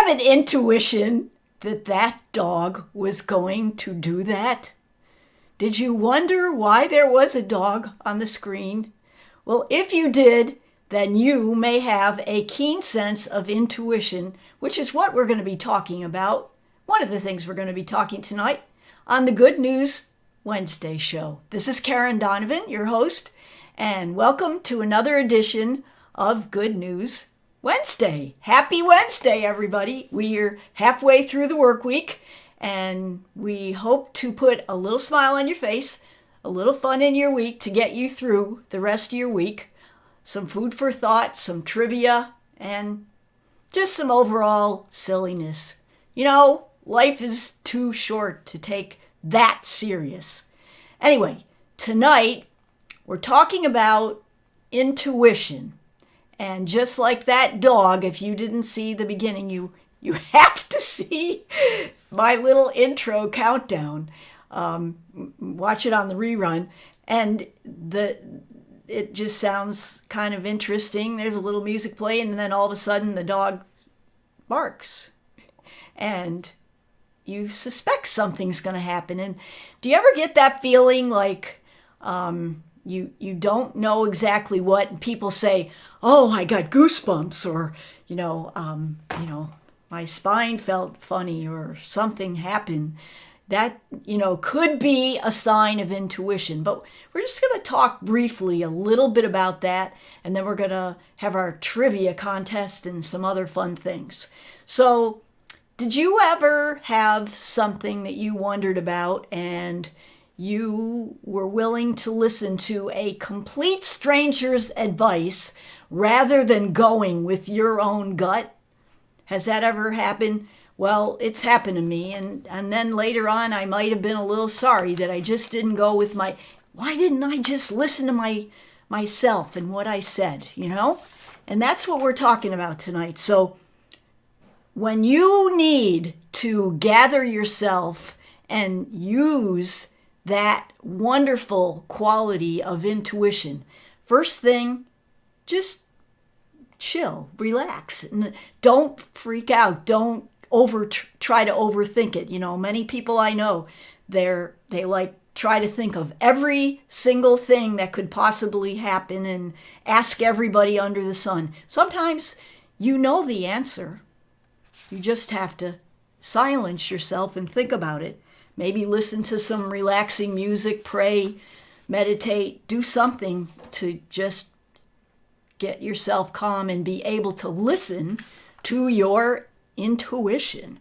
have an intuition that that dog was going to do that? Did you wonder why there was a dog on the screen? Well, if you did, then you may have a keen sense of intuition, which is what we're going to be talking about. One of the things we're going to be talking tonight on the Good News Wednesday show. This is Karen Donovan, your host, and welcome to another edition of Good News Wednesday. Happy Wednesday, everybody. We're halfway through the work week, and we hope to put a little smile on your face, a little fun in your week to get you through the rest of your week, some food for thought, some trivia, and just some overall silliness. You know, life is too short to take that serious. Anyway, tonight we're talking about intuition. And just like that dog, if you didn't see the beginning, you have to see my little intro countdown. Watch it on the rerun. And it just sounds kind of interesting. There's a little music playing, and then all of a sudden the dog barks. And you suspect something's going to happen. And do you ever get that feeling like you don't know exactly what, and people say, "Oh, I got goosebumps," or my spine felt funny, or something happened? That, could be a sign of intuition. But we're just going to talk briefly a little bit about that, and then we're going to have our trivia contest and some other fun things. So, did you ever have something that you wondered about and you were willing to listen to a complete stranger's advice rather than going with your own gut? Has that ever happened? Well, it's happened to me, and then later on I might have been a little sorry that I just didn't go with why didn't I just listen to myself and what I said, And that's what we're talking about tonight. So when you need to gather yourself and use that wonderful quality of intuition, first thing, just chill, relax, and don't freak out. Don't try to overthink it. Many people I know, they try to think of every single thing that could possibly happen and ask everybody under the sun. Sometimes you know the answer. You just have to silence yourself and think about it. Maybe listen to some relaxing music, pray, meditate, do something to just get yourself calm and be able to listen to your intuition.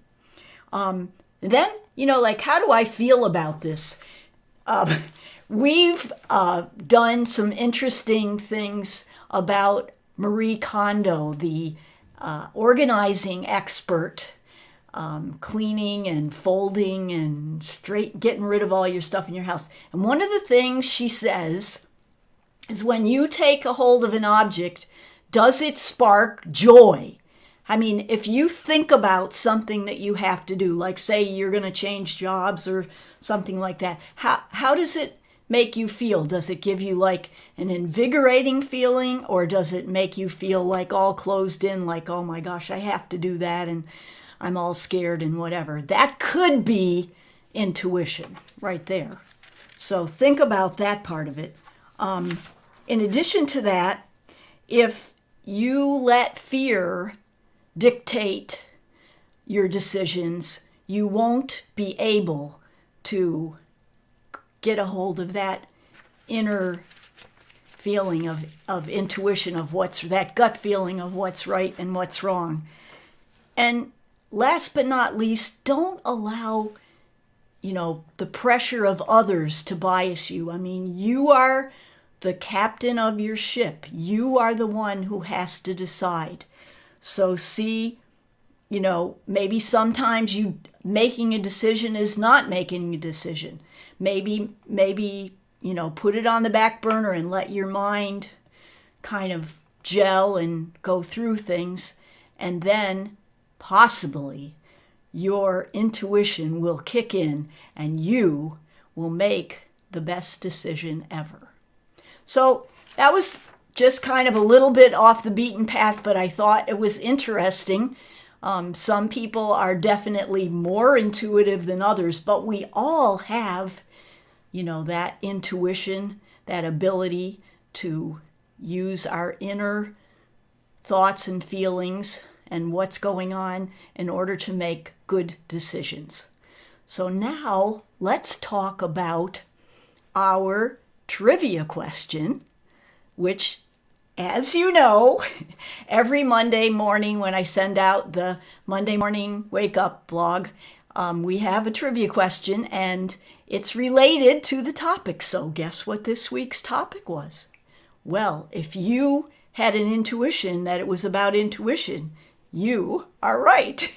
Then, how do I feel about this? We've done some interesting things about Marie Kondo, the organizing expert, cleaning and folding and getting rid of all your stuff in your house. And one of the things she says is, when you take a hold of an object, does it spark joy? I mean, if you think about something that you have to do, like say you're going to change jobs or something like that, how does it make you feel? Does it give you like an invigorating feeling, or does it make you feel like all closed in, like, oh my gosh, I have to do that and I'm all scared and whatever? That could be intuition right there. So think about that part of it. In addition to that, if you let fear dictate your decisions, you won't be able to get a hold of that inner feeling of intuition, of that gut feeling of what's right and what's wrong. And last but not least, don't allow, the pressure of others to bias you. I mean, you are the captain of your ship. You are the one who has to decide. So see, maybe sometimes you making a decision is not making a decision. Maybe, put it on the back burner and let your mind kind of gel and go through things. And then possibly your intuition will kick in and you will make the best decision ever. So that was just kind of a little bit off the beaten path, but I thought it was interesting. Some people are definitely more intuitive than others, but we all have, that intuition, that ability to use our inner thoughts and feelings and what's going on in order to make good decisions. So now let's talk about our trivia question, which, as you know, every Monday morning when I send out the Monday morning wake up blog, we have a trivia question and it's related to the topic. So guess what this week's topic was? Well, if you had an intuition that it was about intuition, you are right.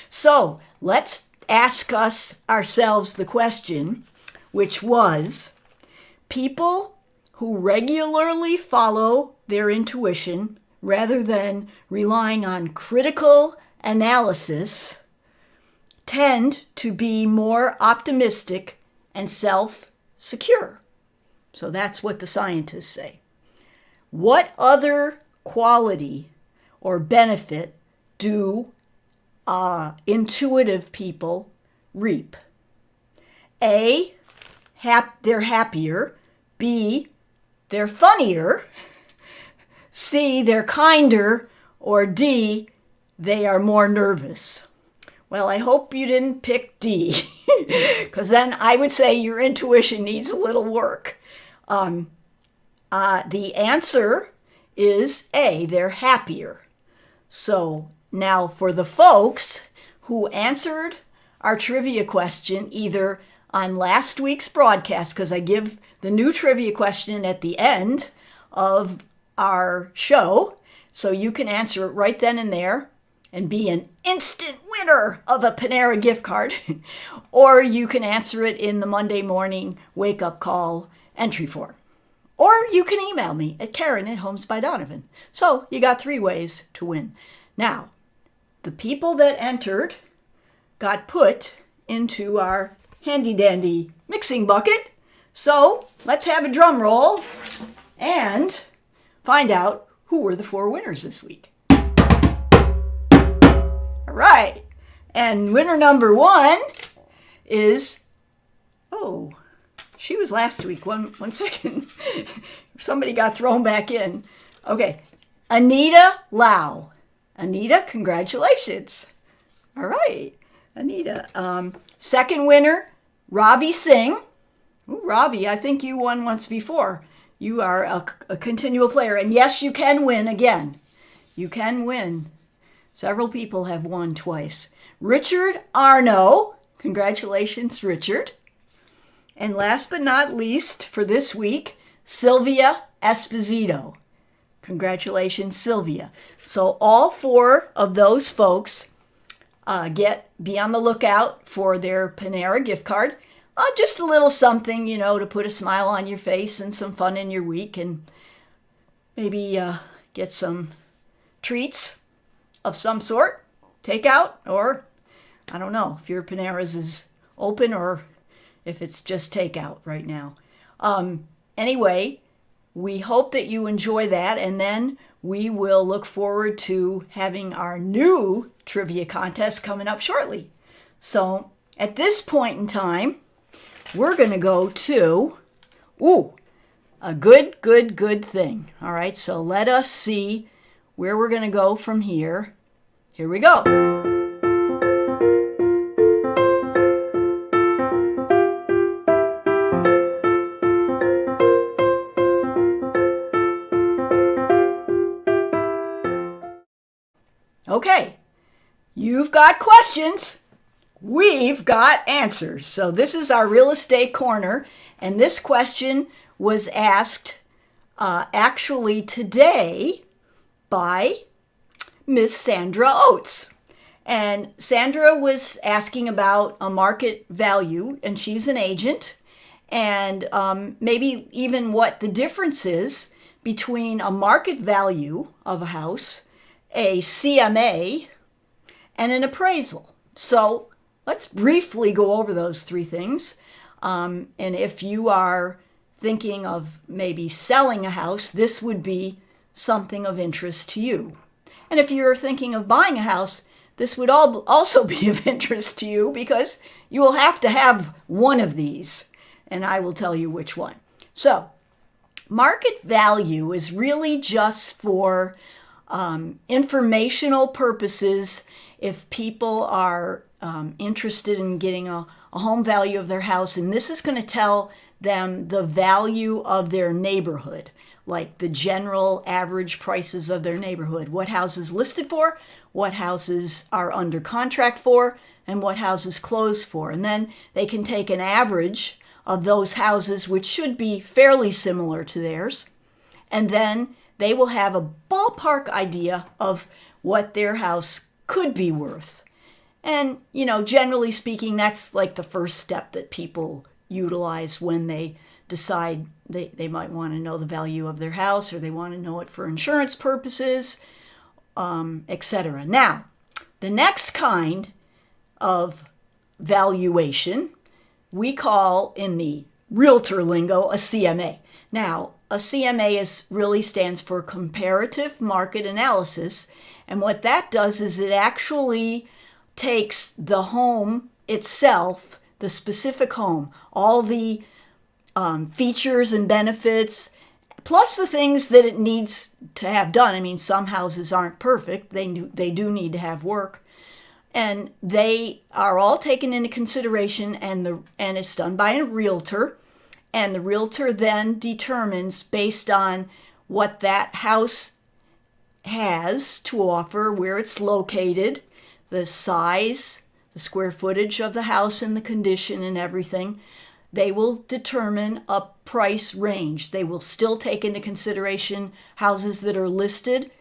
So let's ask ourselves the question, which was, people who regularly follow their intuition rather than relying on critical analysis tend to be more optimistic and self-secure. So that's what the scientists say. What other quality or benefit do intuitive people reap? A, they're happier. B, they're funnier. C, they're kinder. Or D, they are more nervous. Well, I hope you didn't pick D, because then I would say your intuition needs a little work. The answer is A, they're happier. So now for the folks who answered our trivia question either on last week's broadcast, because I give the new trivia question at the end of our show, so you can answer it right then and there and be an instant winner of a Panera gift card, or you can answer it in the Monday morning wake-up call entry form. Or you can email me at Karen@Homes by Donovan. So you got 3 ways to win. Now, the people that entered got put into our handy-dandy mixing bucket. So let's have a drum roll and find out who were the 4 winners this week. All right. And winner number 1 is, she was last week. One second. Somebody got thrown back in. Okay. Anita Lau. Anita, congratulations. All right. Anita. Second winner, Ravi Singh. Ooh, Ravi, I think you won once before. You are a continual player. And yes, you can win again. You can win. Several people have won twice. Richard Arno. Congratulations, Richard. And last but not least for this week, Sylvia Esposito. Congratulations, Sylvia. So all 4 of those folks be on the lookout for their Panera gift card. Just a little something, to put a smile on your face and some fun in your week, and maybe get some treats of some sort, takeout, or I don't know if your Panera's is open or if it's just takeout right now. Anyway, we hope that you enjoy that, and then we will look forward to having our new trivia contest coming up shortly. So at this point in time, we're going to go to, a good thing. All right, so let us see where we're going to go from here. Here we go. Okay, you've got questions. We've got answers. So this is our real estate corner, and this question was asked actually today by Miss Sandra Oates. And Sandra was asking about a market value, and she's an agent, and maybe even what the difference is between a market value of a house, a CMA, and an appraisal. So let's briefly go over those 3 things. And if you are thinking of maybe selling a house, this would be something of interest to you. And if you're thinking of buying a house, this would also be of interest to you because you will have to have one of these, and I will tell you which one. So, market value is really just for informational purposes if people are interested in getting a home value of their house, and this is going to tell them the value of their neighborhood, like the general average prices of their neighborhood, what houses listed for, what houses are under contract for, and what houses closed for. And then they can take an average of those houses, which should be fairly similar to theirs, and then they will have a ballpark idea of what their house could be worth. And, generally speaking, that's like the first step that people utilize when they decide they might want to know the value of their house, or they want to know it for insurance purposes, etc. Now, the next kind of valuation we call in the realtor lingo a CMA. Now, a CMA really stands for Comparative Market Analysis, and what that does is it actually takes the home itself, the specific home, all the features and benefits, plus the things that it needs to have done. I mean, some houses aren't perfect. They do need to have work. And they are all taken into consideration, and it's done by a realtor. And the realtor then determines, based on what that house has to offer, where it's located, the size, the square footage of the house and the condition and everything, they will determine a price range. They will still take into consideration houses that are listed,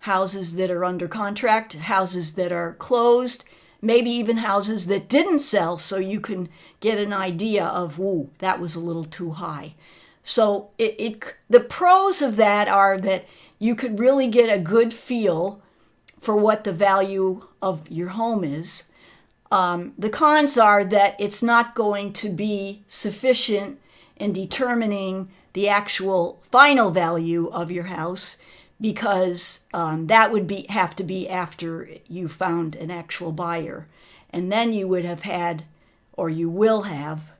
houses that are under contract, houses that are closed, maybe even houses that didn't sell, so you can get an idea of, ooh, that was a little too high. So the pros of that are that you could really get a good feel for what the value of your home is. The cons are that it's not going to be sufficient in determining the actual final value of your house, because that would have to be after you found an actual buyer. And then you would have had, or you will have,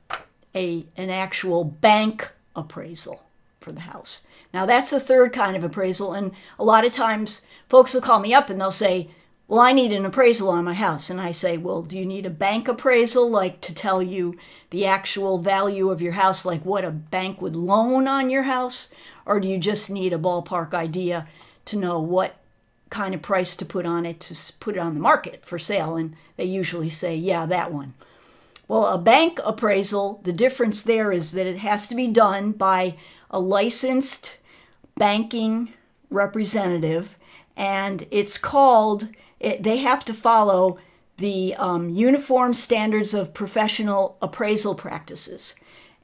an actual bank appraisal for the house. Now, that's the third kind of appraisal, and a lot of times folks will call me up and they'll say, well, I need an appraisal on my house. And I say, well, do you need a bank appraisal, like to tell you the actual value of your house, like what a bank would loan on your house? Or do you just need a ballpark idea to know what kind of price to put on it, to put it on the market for sale? And they usually say, yeah, that one. Well, a bank appraisal, the difference there is that it has to be done by a licensed banking representative, and it's called, they have to follow the Uniform Standards of Professional Appraisal Practices.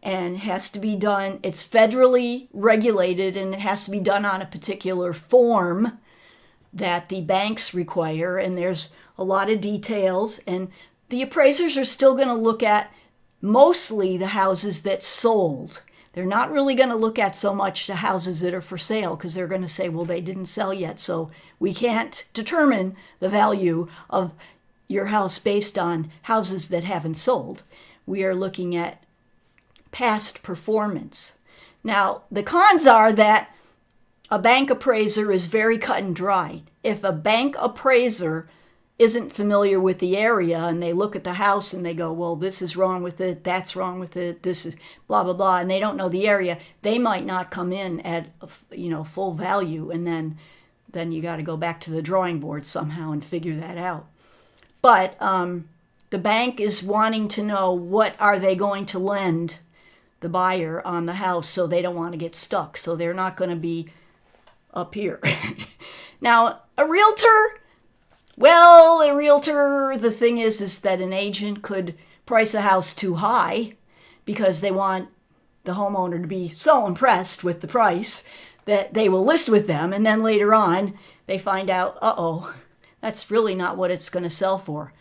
And it has to be done, it's federally regulated, and it has to be done on a particular form that the banks require, and there's a lot of details, and the appraisers are still going to look at mostly the houses that sold. They're not really going to look at so much the houses that are for sale, because they're going to say, well, they didn't sell yet, so we can't determine the value of your house based on houses that haven't sold. We are looking at past performance. Now, the cons are that a bank appraiser is very cut and dry. If a bank appraiser isn't familiar with the area and they look at the house and they go, well, this is wrong with it, that's wrong with it, this is blah, blah, blah, and they don't know the area, they might not come in at full value, and then you got to go back to the drawing board somehow and figure that out. But the bank is wanting to know what are they going to lend the buyer on the house, so they don't want to get stuck, so they're not going to be up here. Now, a realtor, the thing is that an agent could price a house too high because they want the homeowner to be so impressed with the price that they will list with them, and then later on they find out, that's really not what it's going to sell for.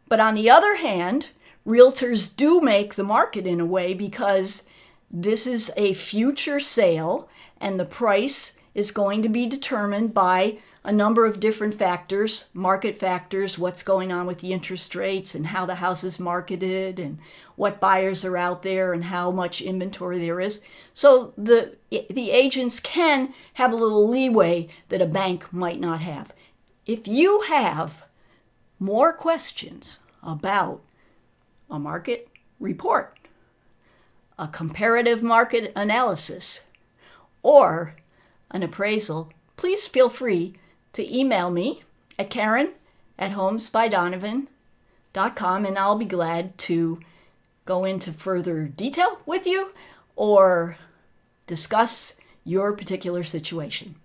But on the other hand, realtors do make the market in a way, because this is a future sale and the price is going to be determined by a number of different factors, market factors, what's going on with the interest rates and how the house is marketed and what buyers are out there and how much inventory there is. So the agents can have a little leeway that a bank might not have. If you have more questions about a market report, a comparative market analysis, or an appraisal, please feel free to email me at Karen@homesbydonovan.com, and I'll be glad to go into further detail with you or discuss your particular situation.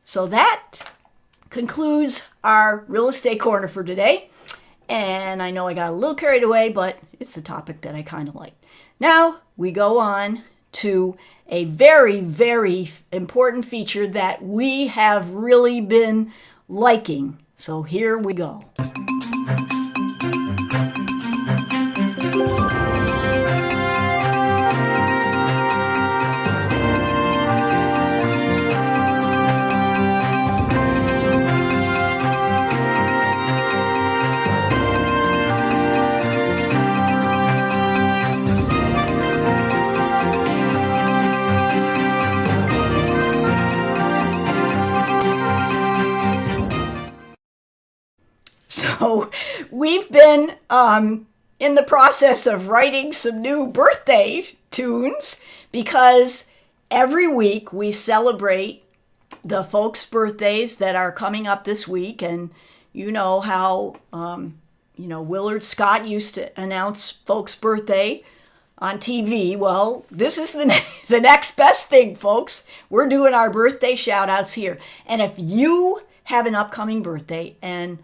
So that concludes our real estate corner for today. And I know I got a little carried away, but it's a topic that I kind of like. Now we go on to a very, very important feature that we have really been liking. So here we go. So we've been in the process of writing some new birthday tunes because every week we celebrate the folks' birthdays that are coming up this week. And you know how, Willard Scott used to announce folks' birthday on TV. Well, this is the next best thing, folks. We're doing our birthday shout outs here. And if you have an upcoming birthday and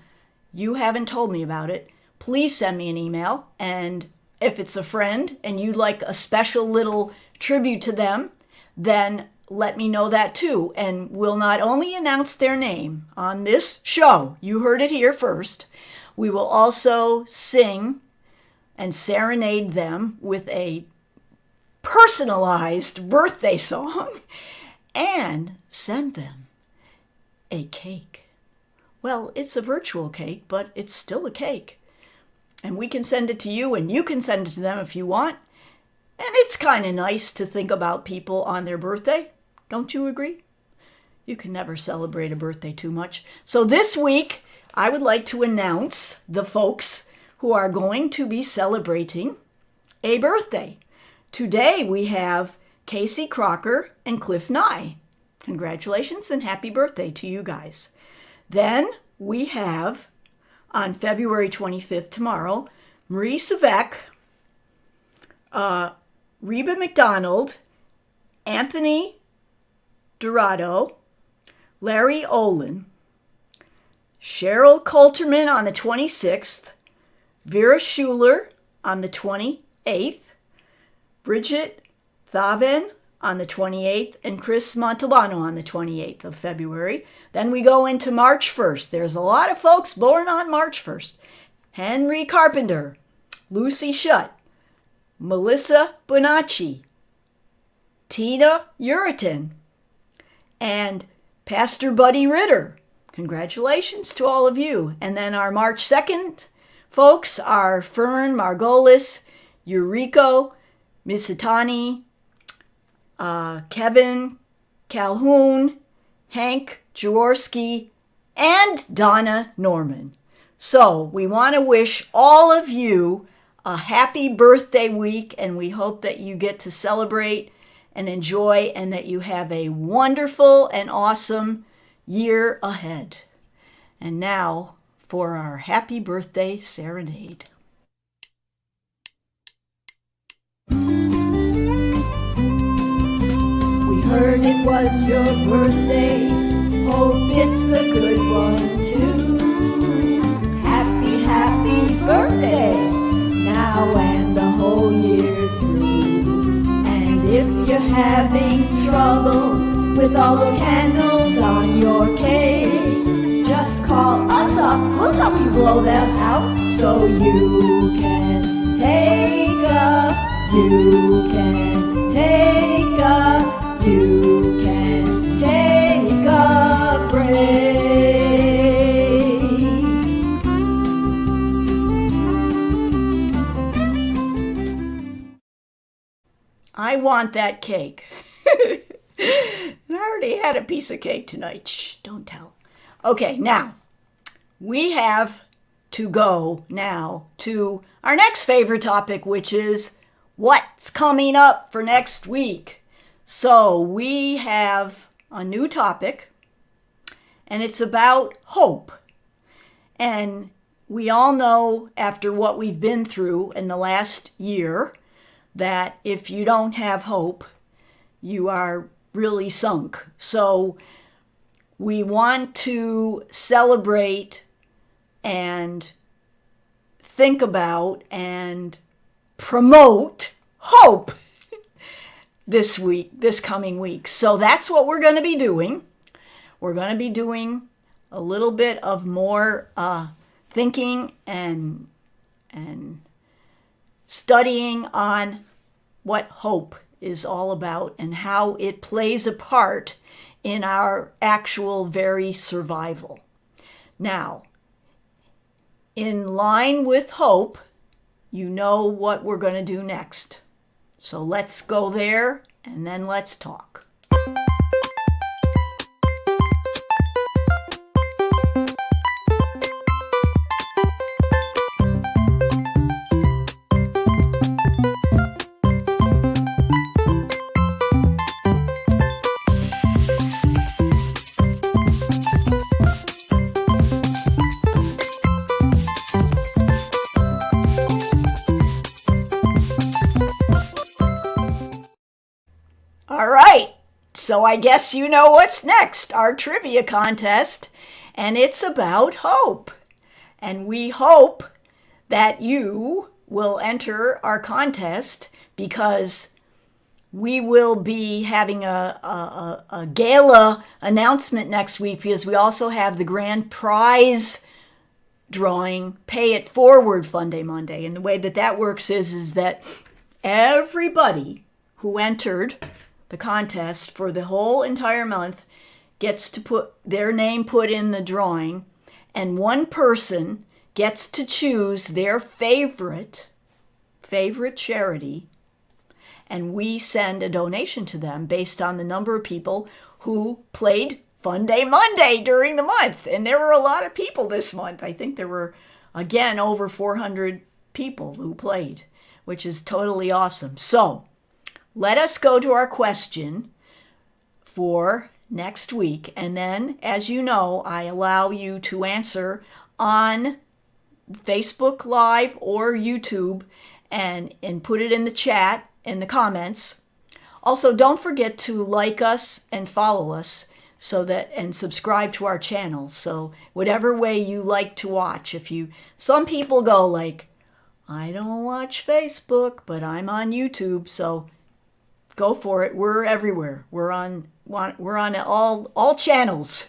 you haven't told me about it, please send me an email. And if it's a friend and you'd like a special little tribute to them, then let me know that too. And we'll not only announce their name on this show, you heard it here first, we will also sing and serenade them with a personalized birthday song and send them a cake. Well, it's a virtual cake, but it's still a cake. And we can send it to you, and you can send it to them if you want. And it's kind of nice to think about people on their birthday. Don't you agree? You can never celebrate a birthday too much. So this week, I would like to announce the folks who are going to be celebrating a birthday. Today, we have Casey Crocker and Cliff Nye. Congratulations and happy birthday to you guys. Then we have, on February 25th, tomorrow, Marie Savek, Reba McDonald, Anthony Dorado, Larry Olin, Cheryl Coulterman on the 26th, Vera Schuler on the 28th, Bridget Thaven on the 28th, and Chris Montalbano on the 28th of February. Then we go into March 1st. There's a lot of folks born on March 1st. Henry Carpenter, Lucy Shutt, Melissa Bonacci, Tina Uritin, and Pastor Buddy Ritter. Congratulations to all of you. And then our March 2nd folks are Fern Margolis, Eurico Misitani, Kevin Calhoun, Hank Jaworski, and Donna Norman. So we want to wish all of you a happy birthday week, and we hope that you get to celebrate and enjoy and that you have a wonderful and awesome year ahead. And now for our happy birthday serenade. Heard it was your birthday, hope it's a good one too. Happy, happy birthday, now and the whole year through. And if you're having trouble with all those candles on your cake, just call us up, we'll help you blow them out. So you can take a break. want that cake. I already had a piece of cake tonight. Shh, don't tell. Okay, now we have to go now to our next favorite topic, which is what's coming up for next week. So we have a new topic, and it's about hope. And we all know, after what we've been through in the last year, that if you don't have hope, you are really sunk. So we want to celebrate and think about and promote hope this coming week. So that's what we're going to be doing. We're going to be doing a little bit of more thinking and studying on what hope is all about and how it plays a part in our actual very survival. Now, in line with hope, you know what we're going to do next. So let's go there and then let's talk. All right, so I guess you know what's next, our trivia contest, and it's about hope. And we hope that you will enter our contest because we will be having a gala announcement next week because we also have the grand prize drawing, Pay It Forward Fun Day Monday. And the way that works is that everybody who entered the contest for the whole entire month gets to put their name put in the drawing, and one person gets to choose their favorite charity, and we send a donation to them based on the number of people who played Fun Day Monday during the month. And there were a lot of people this month. I think there were, again, over 400 people who played, which is totally awesome. So let us go to our question for next week. And then, as you know, I allow you to answer on Facebook Live or YouTube and put it in the chat, in the comments. Also, don't forget to like us and follow us and subscribe to our channel. So whatever way you like to watch. Some people go like, I don't watch Facebook, but I'm on YouTube, so go for it. We're everywhere. We're on all channels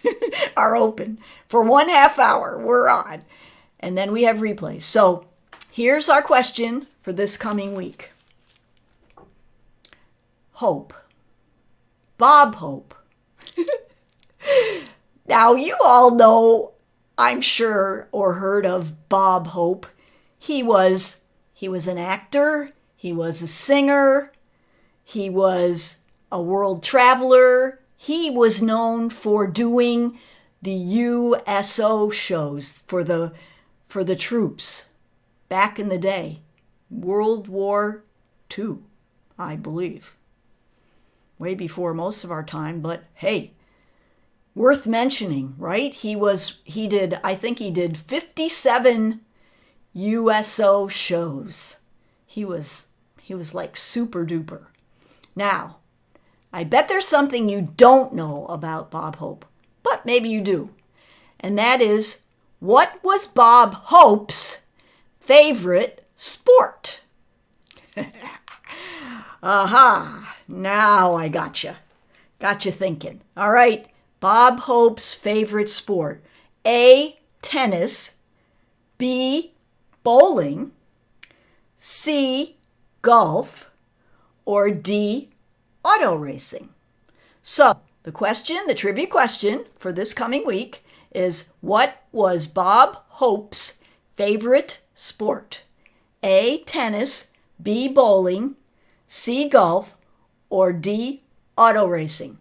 are open for 1/2 hour. We're on. And then we have replays. So here's our question for this coming week. Hope. Bob Hope. Now, you all know, I'm sure, or heard of Bob Hope. He was an actor. He was a singer. He was a world traveler. He was known for doing the USO shows for the troops back in the day. World War II, I believe. Way before most of our time, but hey, worth mentioning, right? I think he did 57 USO shows. He was like super duper. Now, I bet there's something you don't know about Bob Hope, but maybe you do. And that is, what was Bob Hope's favorite sport? Aha, now I gotcha. Gotcha thinking. All right, Bob Hope's favorite sport. A, tennis. B, bowling. C, golf. Or D, auto racing. So the trivia question for this coming week is, what was Bob Hope's favorite sport? A, tennis. B, bowling. C, golf. or D, auto racing?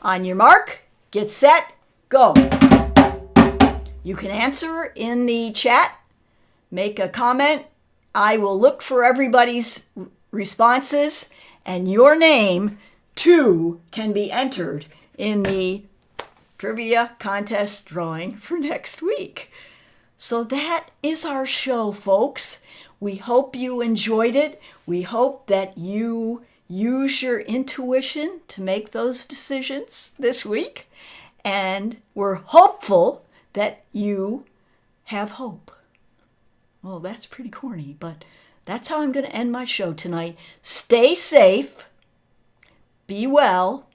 On your mark, get set, go. You can answer in the chat, make a comment. I will look for everybody's responses, and your name, too, can be entered in the trivia contest drawing for next week. So that is our show, folks. We hope you enjoyed it. We hope that you use your intuition to make those decisions this week. And we're hopeful that you have hope. Well, that's pretty corny, but that's how I'm going to end my show tonight. Stay safe, be well,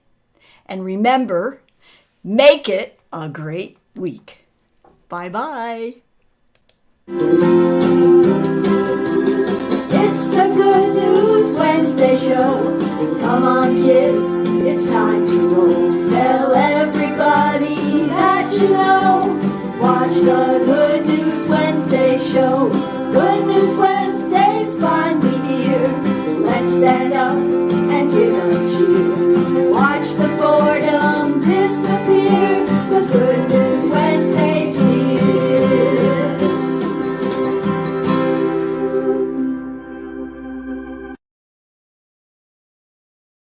and remember, make it a great week. Bye-bye. It's the Good News Wednesday show. Come on, kids, it's time to roll. Tell everybody that you know. Watch the Good News Wednesday show. Good News Wednesday's finally here. Let's stand up